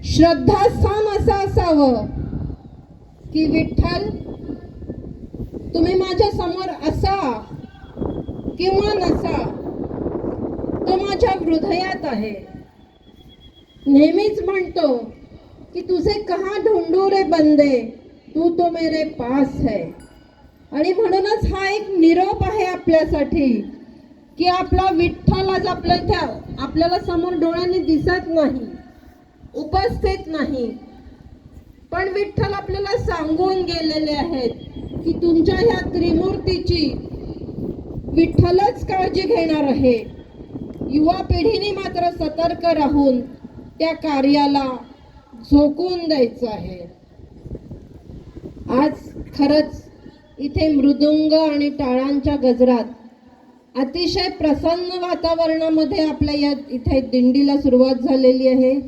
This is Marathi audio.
श्रद्धास्थान असं असावं की विठ्ठल तुम्ही माझ्या समोर असा किंवा नसा, तो माझ्या हृदयात आहे. नेहमीच म्हणतो की तुझे कहाँ ढूंढू रे बंदे, तू तो मेरे पास है. आणि म्हणूनच हा एक निरोप आहे आपल्यासाठी की आपला विठ्ठल आज आपल्याला समोर डोळ्यांनी दिसत नाही, उपस्थित नाही, पण विठ्ठल आपल्याला सांगून गेलेले आहेत की तुमच्या ह्या त्रिमूर्तीची विठ्ठलच काळजी घेणार आहे. युवा पिढीने मात्र सतर्क राहून त्या कार्याला झोकून द्यायचं आहे. आज खरंच इथे मृदुंग आणि टाळांच्या गजरात अतिशय प्रसन्न वातावरणामध्ये आपल्या या इथे दिंडीला सुरुवात झालेली आहे.